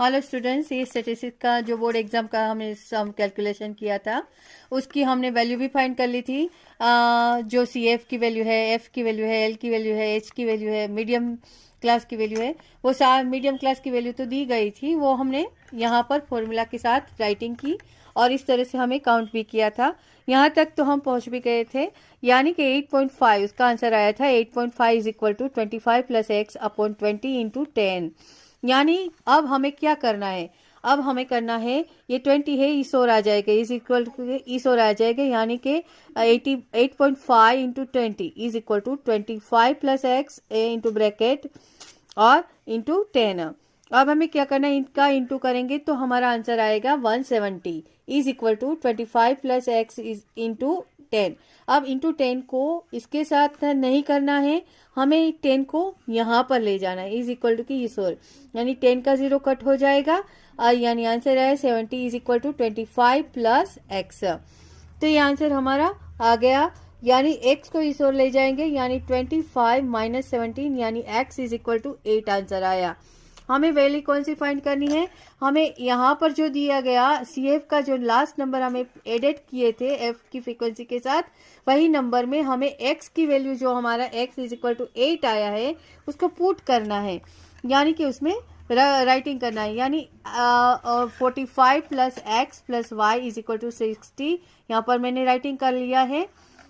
Hello students, ये statistics का जो बोर्ड एग्जाम का हमने सम कैलकुलेशन किया था उसकी हमने वैल्यू भी फाइंड कर ली थी। जो सी एफ की वैल्यू है, एफ की वैल्यू है, एल की वैल्यू है, एच की वैल्यू है, मीडियम क्लास की वैल्यू है, वो मीडियम क्लास की वैल्यू तो दी गई थी, वो हमने यहाँ पर फॉर्मूला के साथ राइटिंग की और इस तरह से हमें काउंट भी किया था। यहाँ तक तो हम पहुंच भी गए थे, यानी कि 8.5 उसका आंसर आया था। 8.5 is equal to 25 plus X upon 20 into 10। यानी अब हमें क्या करना है, अब हमें करना है ये 20 है, इस ओर आ जाएगा, इज इक्वल टू इस ओर आ जाएगा, यानी कि 8.5 into 20 is equal to 25 plus X into bracket और इंटू 10। अब हमें क्या करना है, इनका इंटू करेंगे तो हमारा आंसर आएगा 170 is equal to 25 plus X into 10। अब इंटू 10 को इसके साथ नहीं करना है, हमें 10 को यहाँ पर ले जाना है, इज इक्वल टू की इस ओर, यानी 10 का 0 कट हो जाएगा, यानी आंसर है 70 is equal to 25 plus X. तो ये आंसर हमारा आ गया, यानी x को इस ओर ले जाएंगे, यानी 25 माइनस 17, यानी x is equal to 8 answer आया। हमें वैल्यू कौन सी फाइंड करनी है, हमें यहाँ पर जो दिया गया CF का जो लास्ट नंबर हमें एडिट किए थे F की फ्रीक्वेंसी के साथ, वही नंबर में हमें x की वैल्यू जो हमारा x इज इक्वल टू 8 आया है उसको पुट करना है, यानी कि उसमें राइटिंग करना है, यानी 45 plus X plus Y is equal to 60। यहाँ पर मैंने राइटिंग कर लिया है,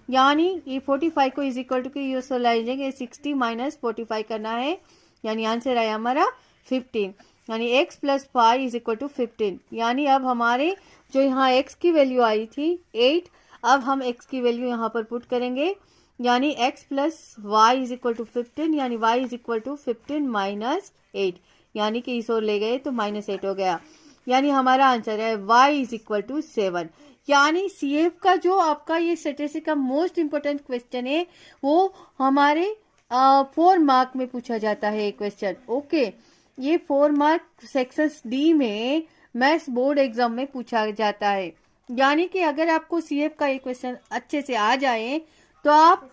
यानी ये 45 को इज इक्वल टू की यूज लाएंगे, 60 माइनस 45 करना है, यानी आंसर आया हमारा 15, यानी x plus 5 is equal to 15। यानी अब हमारे जो यहाँ x की वैल्यू आई थी 8, अब हम x की वैल्यू यहाँ पर पुट करेंगे, यानी x plus Y is equal to 15, यानी y is equal to 15 minus 8, यानी कि इस ओर ले गए तो माइनस 8 हो गया, यानी हमारा आंसर है y इज इक्वल टू 7। यानी CF का जो आपका ये स्टैटिस्टिक्स का मोस्ट इंपोर्टेंट क्वेश्चन है वो हमारे 4 मार्क में पूछा जाता है क्वेश्चन। ओके, ये 4 मार्क सेक्शन डी में मैथ्स बोर्ड एग्जाम में पूछा जाता है, यानी कि अगर आपको CF का ये क्वेश्चन अच्छे से आ जाए तो आप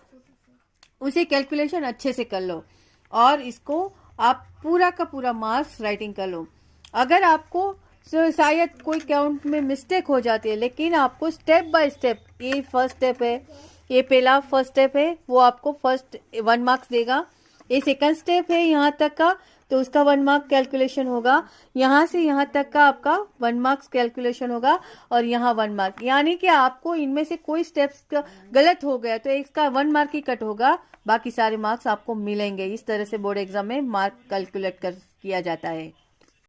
उसे कैलकुलेशन अच्छे से कर लो और इसको आप पूरा का पूरा मार्क्स राइटिंग कर लो। अगर आपको शायद कोई काउंट में मिस्टेक हो जाती है, लेकिन आपको स्टेप बाय स्टेप, ये फर्स्ट स्टेप है, ये पहला फर्स्ट स्टेप है, वो आपको फर्स्ट 1 मार्क्स देगा। ये सेकंड स्टेप है यहाँ तक का, तो उसका 1 मार्क कैलकुलेशन होगा, यहाँ से यहाँ तक का आपका 1 मार्क्स कैलकुलेशन होगा और यहाँ 1 मार्क, यानी कि आपको इनमें से कोई स्टेप्स गलत हो गया तो इसका 1 मार्क ही कट होगा, बाकी सारे मार्क्स आपको मिलेंगे। इस तरह से बोर्ड एग्जाम में मार्क कैलकुलेट किया जाता है।